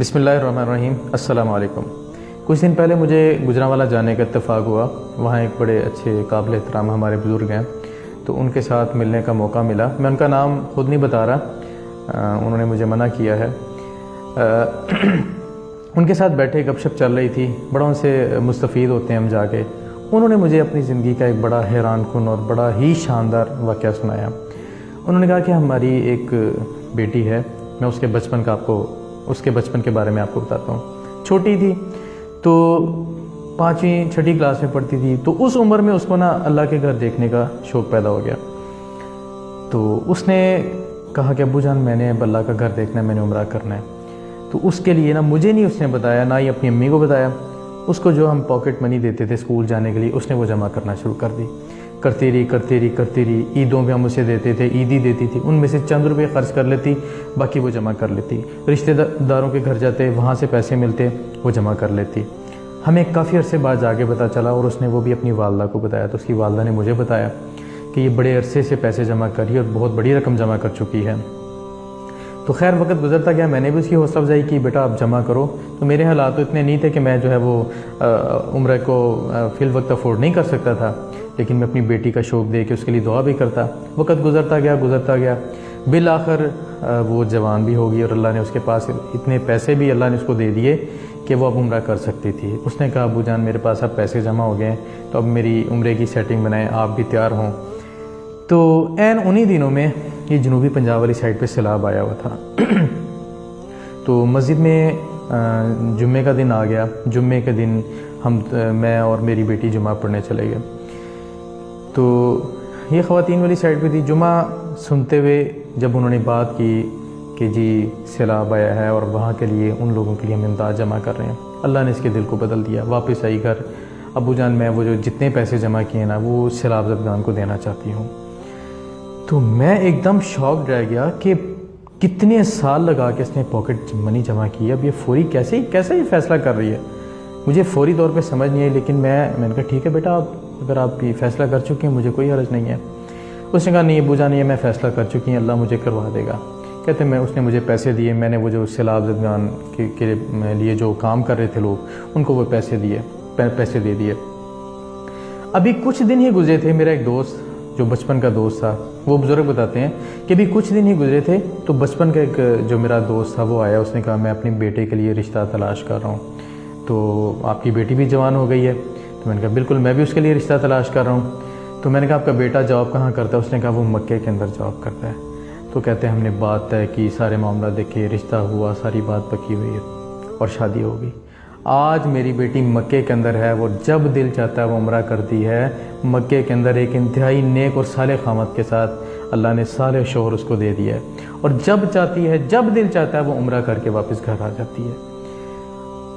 بسم اللہ الرحمن الرحیم۔ السلام علیکم۔ کچھ دن پہلے مجھے گجرانوالہ جانے کا اتفاق ہوا۔ وہاں ایک بڑے اچھے قابل احترام ہمارے بزرگ ہیں، تو ان کے ساتھ ملنے کا موقع ملا۔ میں ان کا نام خود نہیں بتا رہا، انہوں نے مجھے منع کیا ہے۔ ان کے ساتھ بیٹھے گپ شپ چل رہی تھی، بڑا ان سے مستفید ہوتے ہیں ہم جا کے۔ انہوں نے مجھے اپنی زندگی کا ایک بڑا حیران کن اور بڑا ہی شاندار واقعہ سنایا۔ انہوں نے کہا کہ ہماری ایک بیٹی ہے، میں اس کے بچپن کے بارے میں آپ کو بتاتا ہوں۔ چھوٹی تھی تو 5ویں 6ٹھی کلاس میں پڑھتی تھی، تو اس عمر میں اس کو اللہ کے گھر دیکھنے کا شوق پیدا ہو گیا۔ تو اس نے کہا کہ ابو جان میں نے اب اللہ کا گھر دیکھنا ہے، میں نے عمرہ کرنا ہے۔ تو اس کے لیے مجھے نہیں اس نے بتایا، نہ ہی اپنی امی کو بتایا۔ اس کو جو ہم پاکٹ منی دیتے تھے اسکول جانے کے لیے، اس نے وہ جمع کرنا شروع کر دی۔ کرتی رہی۔ عیدوں پہ ہم اسے دیتے تھے، عیدی دیتی تھی، ان میں سے چند روپے خرچ کر لیتی، باقی وہ جمع کر لیتی۔ رشتہ داروں کے گھر جاتے، وہاں سے پیسے ملتے، وہ جمع کر لیتی۔ ہمیں کافی عرصے بعد جا کے پتہ چلا، اور اس نے وہ بھی اپنی والدہ کو بتایا، تو اس کی والدہ نے مجھے بتایا کہ یہ بڑے عرصے سے پیسے جمع کری اور بہت بڑی رقم جمع کر چکی ہے۔ تو خیر وقت گزرتا گیا، میں نے بھی اس کی حوصلہ افزائی کی، بیٹا آپ جمع کرو۔ تو میرے حالات تو اتنے نہیں تھے کہ میں جو ہے وہ عمرہ کو فی الوقت افورڈ نہیں کر سکتا تھا، لیکن میں اپنی بیٹی کا شوق دے کے اس کے لیے دعا بھی کرتا۔ وقت گزرتا گیا، بالآخر وہ جوان بھی ہو گئی، اور اللہ نے اس کے پاس اتنے پیسے بھی اللہ نے اس کو دے دیے کہ وہ اب عمرہ کر سکتی تھی۔ اس نے کہا ابو جان میرے پاس اب پیسے جمع ہو گئے ہیں، تو اب میری عمرے کی سیٹنگ بنائیں، آپ بھی تیار ہوں۔ تو عین انہی دنوں میں یہ جنوبی پنجاب والی سائڈ پہ سیلاب آیا ہوا تھا۔ تو مسجد میں جمعے کا دن آ گیا۔ جمعے کے دن میں اور میری بیٹی جمعہ پڑھنے چلے گئے۔ تو یہ خواتین والی سائڈ پہ تھی۔ جمعہ سنتے ہوئے جب انہوں نے بات کی کہ جی سیلاب آیا ہے اور وہاں کے لیے ان لوگوں کے لیے ہم امداد جمع کر رہے ہیں، اللہ نے اس کے دل کو بدل دیا۔ واپس آئی گھر، ابو جان میں وہ جو جتنے پیسے جمع کیے وہ سیلاب زدگان کو دینا چاہتی ہوں۔ تو میں ایک دم شاک رہ گیا کہ کتنے سال لگا کے اس نے پاکٹ منی جمع کی، اب یہ فوری کیسے یہ فیصلہ کر رہی ہے؟ مجھے فوری طور پہ سمجھ نہیں آئی، لیکن میں نے کہا ٹھیک ہے بیٹا، اگر آپ یہ فیصلہ کر چکے ہیں مجھے کوئی حرج نہیں ہے۔ اس نے کہا نہیں ابو جان، یہ میں فیصلہ کر چکی ہیں، اللہ مجھے کروا دے گا۔ کہتے اس نے مجھے پیسے دیے، میں نے وہ جو سیلاب زدگان کے لیے جو کام کر رہے تھے لوگ، ان کو وہ پیسے دے دیے۔ ابھی کچھ دن ہی گزرے تھے، میرا ایک دوست جو بچپن کا دوست تھا، وہ بزرگ بتاتے ہیں کہ ابھی کچھ دن ہی گزرے تھے تو بچپن کا ایک جو میرا دوست تھا وہ آیا، اس نے کہا میں اپنے بیٹے کے لیے رشتہ تلاش کر رہا ہوں، تو آپ کی بیٹی بھی جوان ہو گئی ہے۔ تو میں نے کہا بالکل، میں بھی اس کے لیے رشتہ تلاش کر رہا ہوں۔ تو میں نے کہا آپ کا بیٹا جاب کہاں کرتا ہے؟ اس نے کہا وہ مکے کے اندر جاب کرتا ہے۔ تو کہتے ہیں ہم نے بات طے کی، سارے معاملہ دیکھے، رشتہ ہوا، ساری بات پکی ہوئی ہے اور شادی ہو گئی۔ آج میری بیٹی مکے کے اندر ہے، وہ جب دل چاہتا ہے وہ عمرہ کرتی ہے۔ مکے کے اندر ایک انتہائی نیک اور صالح خامت کے ساتھ اللہ نے صالح شوہر اس کو دے دیا ہے، اور جب دل چاہتا ہے وہ عمرہ کر کے واپس گھر آ جاتی ہے۔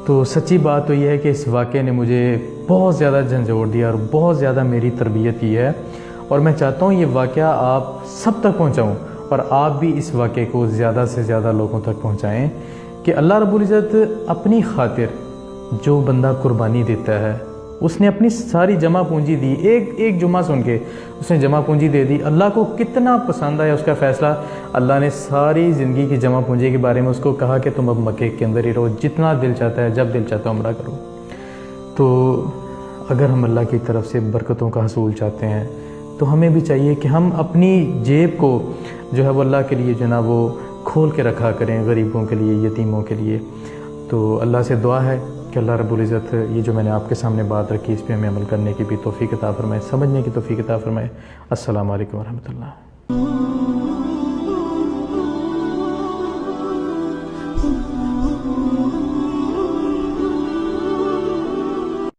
تو سچی بات تو یہ ہے کہ اس واقعے نے مجھے بہت زیادہ جھنجھوڑ دیا اور بہت زیادہ میری تربیت کی ہے، اور میں چاہتا ہوں یہ واقعہ آپ سب تک پہنچاؤں، اور آپ بھی اس واقعے کو زیادہ سے زیادہ لوگوں تک پہنچائیں کہ اللہ رب العزت اپنی خاطر جو بندہ قربانی دیتا ہے، اس نے اپنی ساری جمع پونجی دی، ایک جمعہ سن کے اس نے جمع پونجی دے دی۔ اللہ کو کتنا پسند آیا اس کا فیصلہ، اللہ نے ساری زندگی کی جمع پونجی کے بارے میں اس کو کہا کہ تم اب مکے کے اندر ہی رہو، جتنا دل چاہتا ہے جب دل چاہتا ہے عمرہ کرو۔ تو اگر ہم اللہ کی طرف سے برکتوں کا حصول چاہتے ہیں تو ہمیں بھی چاہیے کہ ہم اپنی جیب کو جو ہے وہ اللہ کے لیے وہ کھول کے رکھا کریں، غریبوں کے لیے، یتیموں کے لیے۔ تو اللہ سے دعا ہے کہ اللہ رب العزت یہ جو میں نے آپ کے سامنے بات رکھی، اس پہ ہمیں عمل کرنے کی بھی توفیق عطا فرمائے، سمجھنے کی توفیق عطا فرمائے۔ السلام علیکم ورحمۃ اللہ۔